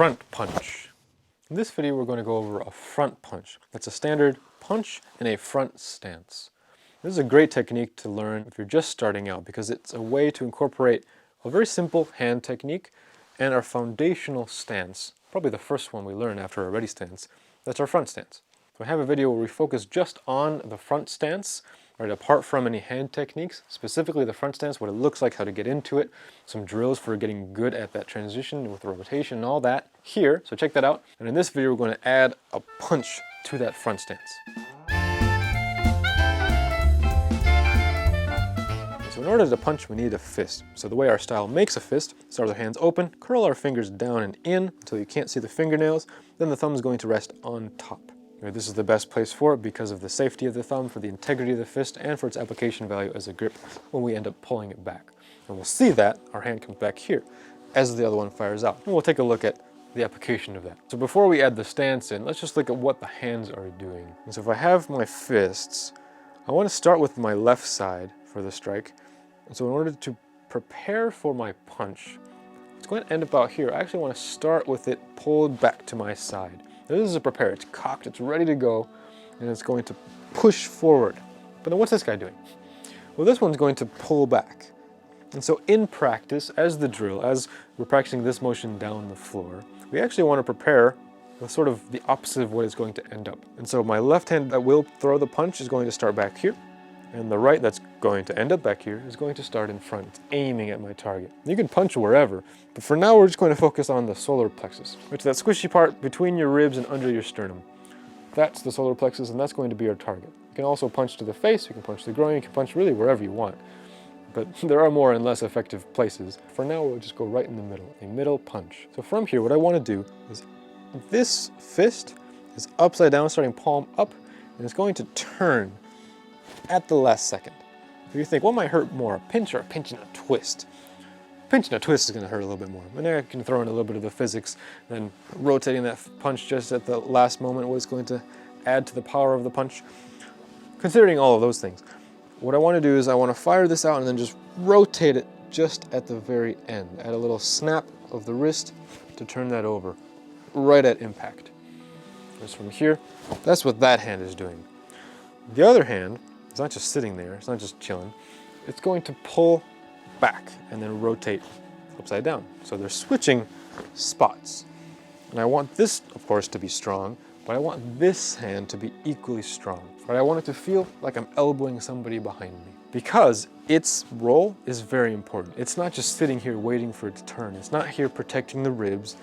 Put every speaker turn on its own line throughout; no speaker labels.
front punch. In this video, we're going to go over a front punch. That's a standard punch in a front stance. This is a great technique to learn if you're just starting out because it's a way to incorporate a very simple hand technique and our foundational stance, probably the first one we learn after our ready stance. That's our front stance. So I have a video where we focus just on the front stance, right, apart from any hand techniques, specifically the front stance, what it looks like, how to get into it, some drills for getting good at that transition with rotation and all that here. So check that out. And in this video, we're going to add a punch to that front stance. So in order to punch, we need a fist. So the way our style makes a fist, start with our hands open, curl our fingers down and in until you can't see the fingernails, then the thumb is going to rest on top. This is the best place for it because of the safety of the thumb, for the integrity of the fist, and for its application value as a grip when we end up pulling it back. And we'll see that our hand comes back here as the other one fires out. And we'll take a look at the application of that. So before we add the stance in, let's just look at what the hands are doing. And so if I have my fists, I want to start with my left side for the strike. And so in order to prepare for my punch, it's going to end up out here. I actually want to start with it pulled back to my side. Now this is a prepare. It's cocked, it's ready to go, and it's going to push forward. But then what's this guy doing? Well, this one's going to pull back. And so in practice, as the drill, as we're practicing this motion down the floor, we actually want to prepare with sort of the opposite of what it's going to end up. And so my left hand that will throw the punch is going to start back here. And the right that's going to end up back here is going to start in front. It's aiming at my target. You can punch wherever, but for now we're just going to focus on the solar plexus, which is that squishy part between your ribs and under your sternum. That's the solar plexus, and that's going to be our target. You can also punch to the face, you can punch to the groin, you can punch really wherever you want. But there are more and less effective places. For now, we'll just go right in the middle, a middle punch. So from here, what I want to do is this fist is upside down, starting palm up, and it's going to turn at the last second. If you think, what might hurt more, a pinch or a pinch and a twist? Pinch and a twist is going to hurt a little bit more. And then I can throw in a little bit of the physics, then rotating that punch just at the last moment was going to add to the power of the punch. Considering all of those things, what I want to do is I want to fire this out and then just rotate it just at the very end. Add a little snap of the wrist to turn that over, right at impact. Just from here, that's what that hand is doing. The other hand, it's not just sitting there, it's not just chilling, it's going to pull back and then rotate upside down. So they're switching spots. And I want this, of course, to be strong, but I want this hand to be equally strong. Right? I want it to feel like I'm elbowing somebody behind me because its role is very important. It's not just sitting here waiting for it to turn. It's not here protecting the ribs.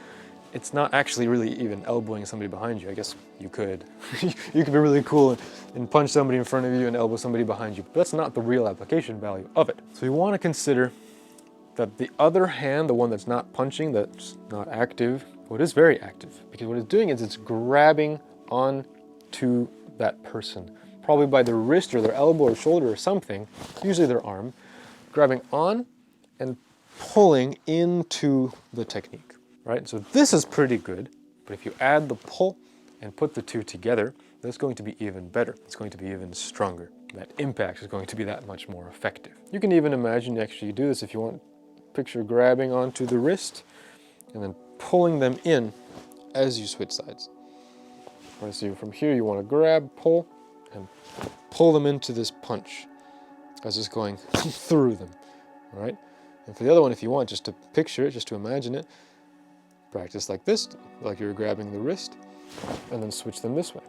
It's not actually really even elbowing somebody behind you. I guess you could. You could be really cool and punch somebody in front of you and elbow somebody behind you. But that's not the real application value of it. So you want to consider that the other hand, the one that's not punching, that's not active, well, it is very active. Because what it's doing is it's grabbing onto that person. Probably by their wrist or their elbow or shoulder or something, usually their arm, grabbing on and pulling into the technique. Right? So this is pretty good, but if you add the pull and put the two together, that's going to be even better. It's going to be even stronger. That impact is going to be that much more effective. You can even imagine actually you do this if you want. Picture grabbing onto the wrist and then pulling them in as you switch sides. Right, so from here you want to grab, pull, and pull them into this punch as it's going through them. All right? And for the other one, if you want, just to picture it, just to imagine it, practice like this, like you're grabbing the wrist, and then switch them this way.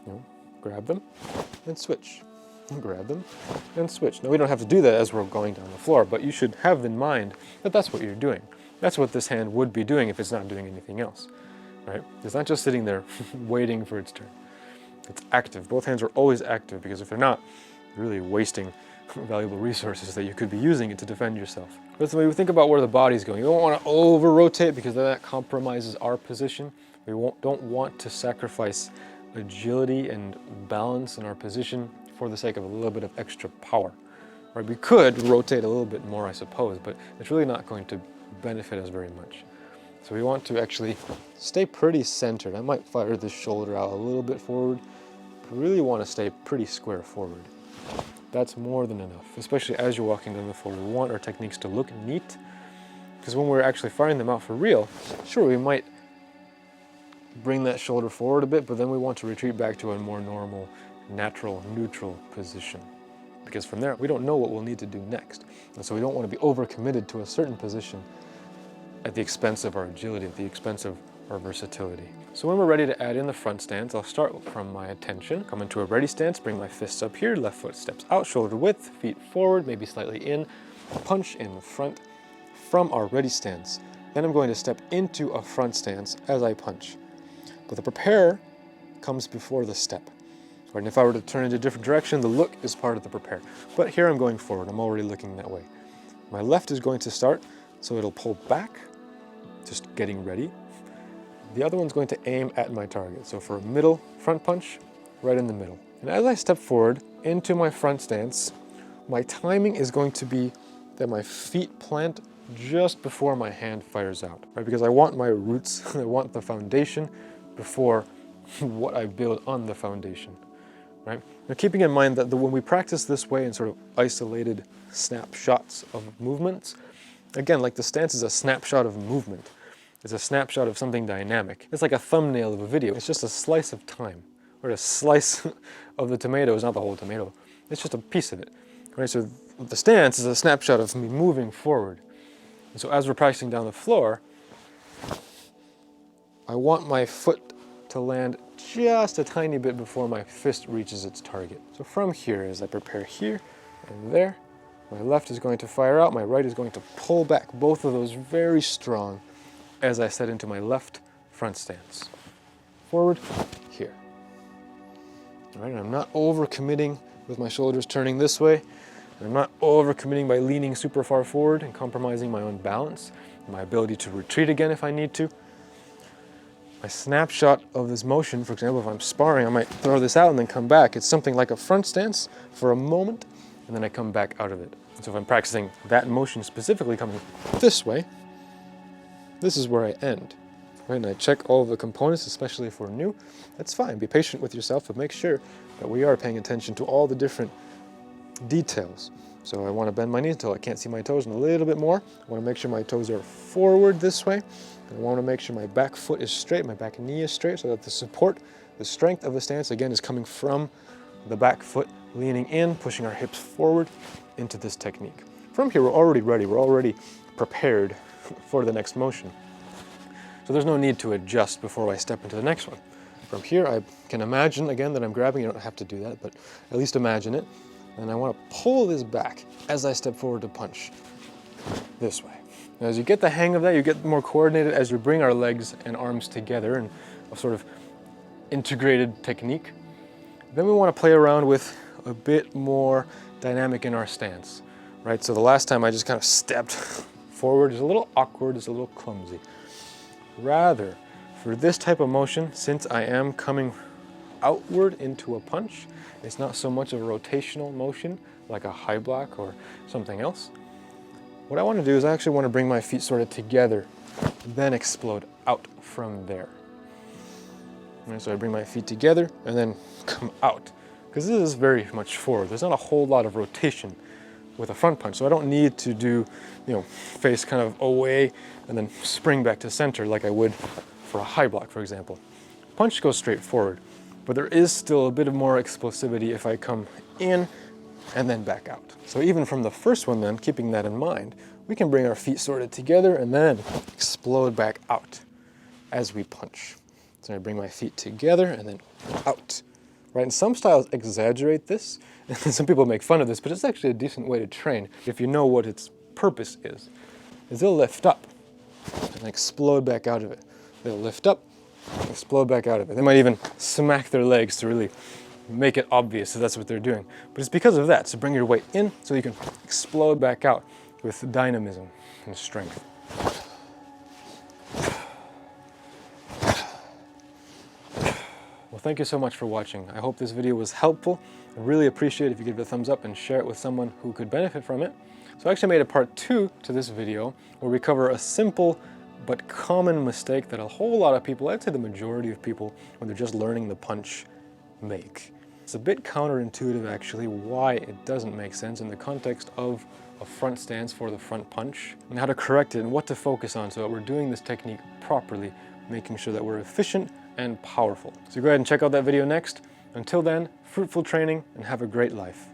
You know, grab them and switch. And grab them and switch. Now we don't have to do that as we're going down the floor, but you should have in mind that that's what you're doing. That's what this hand would be doing if it's not doing anything else. Right? It's not just sitting there waiting for its turn. It's active. Both hands are always active because if they're not, you're really wasting valuable resources that you could be using it to defend yourself. But when we think about where the body's going, you don't want to over-rotate because then that compromises our position. We don't want to sacrifice agility and balance in our position for the sake of a little bit of extra power. Right? We could rotate a little bit more, I suppose, but it's really not going to benefit us very much. So we want to actually stay pretty centered. I might fire this shoulder out a little bit forward, but really want to stay pretty square forward. That's more than enough, especially as you're walking down the floor. We want our techniques to look neat Because when we're actually firing them out for real, sure, we might bring that shoulder forward a bit, but then we want to retreat back to a more normal, natural, neutral position. Because from there, we don't know what we'll need to do next. And so we don't want to be overcommitted to a certain position at the expense of our agility, at the expense of our versatility. So when we're ready to add in the front stance, I'll start from my attention, come into a ready stance, bring my fists up here, left foot steps out, shoulder width, feet forward, maybe slightly in, punch in the front from our ready stance. Then I'm going to step into a front stance as I punch. But the prepare comes before the step. And if I were to turn in a different direction, the look is part of the prepare. But here I'm going forward, I'm already looking that way. My left is going to start, so it'll pull back, just getting ready. The other one's going to aim at my target. So for a middle front punch, right in the middle. And as I step forward into my front stance, my timing is going to be that my feet plant just before my hand fires out, right? Because I want my roots, I want the foundation before what I build on the foundation, right? Now keeping in mind that when we practice this way in sort of isolated snapshots of movements, again, like the stance is a snapshot of movement. It's a snapshot of something dynamic. It's like a thumbnail of a video. It's just a slice of time, or a slice of the tomato is not the whole tomato. It's just a piece of it, right? So the stance is a snapshot of me moving forward. And so as we're practicing down the floor, I want my foot to land just a tiny bit before my fist reaches its target. So from here, as I prepare here and there, my left is going to fire out, my right is going to pull back, both of those very strong as I set into my left front stance. Forward, here. All right, and I'm not over-committing with my shoulders turning this way. And I'm not over-committing by leaning super far forward and compromising my own balance, my ability to retreat again if I need to. My snapshot of this motion, for example, if I'm sparring, I might throw this out and then come back. It's something like a front stance for a moment, and then I come back out of it. So if I'm practicing that motion specifically coming this way, this is where I end. Right? And I check all of the components, especially if we're new. That's fine. Be patient with yourself, but make sure that we are paying attention to all the different details. So I want to bend my knees until I can't see my toes and a little bit more. I want to make sure my toes are forward this way. And I want to make sure my back foot is straight, my back knee is straight, so that the support, the strength of the stance, again, is coming from the back foot, leaning in, pushing our hips forward into this technique. From here, we're already ready. We're already prepared for the next motion. So there's no need to adjust before I step into the next one. From here, I can imagine, again, that I'm grabbing. You don't have to do that, but at least imagine it. And I want to pull this back as I step forward to punch this way. Now, as you get the hang of that, you get more coordinated as you bring our legs and arms together in a sort of integrated technique. Then we want to play around with a bit more dynamic in our stance, right? So the last time I just kind of stepped forward, it's a little awkward, it's a little clumsy. Rather, for this type of motion, since I am coming outward into a punch, it's not so much of a rotational motion like a high block or something else. What I want to do is I actually want to bring my feet sort of together, then explode out from there. And so I bring my feet together and then come out, because this is very much forward. There's not a whole lot of rotation with a front punch, so I don't need to do, face kind of away and then spring back to center like I would for a high block, for example. Punch goes straight forward, but there is still a bit of more explosivity if I come in and then back out. So even from the first one then, keeping that in mind, we can bring our feet sort of together and then explode back out as we punch. So I bring my feet together and then out. Right? And some styles exaggerate this, and some people make fun of this, but it's actually a decent way to train if you know what its purpose is they'll lift up and explode back out of it. They'll lift up, explode back out of it. They might even smack their legs to really make it obvious that that's what they're doing. But it's because of that. So bring your weight in so you can explode back out with dynamism and strength. Well, thank you so much for watching. I hope this video was helpful. I really appreciate it if you give it a thumbs up and share it with someone who could benefit from it. So I actually made a part 2 to this video where we cover a simple but common mistake that a whole lot of people, I'd say the majority of people, when they're just learning the punch, make. It's a bit counterintuitive actually why it doesn't make sense in the context of a front stance for the front punch, and how to correct it and what to focus on so that we're doing this technique properly, making sure that we're efficient and powerful. So go ahead and check out that video next. Until then, fruitful training and have a great life.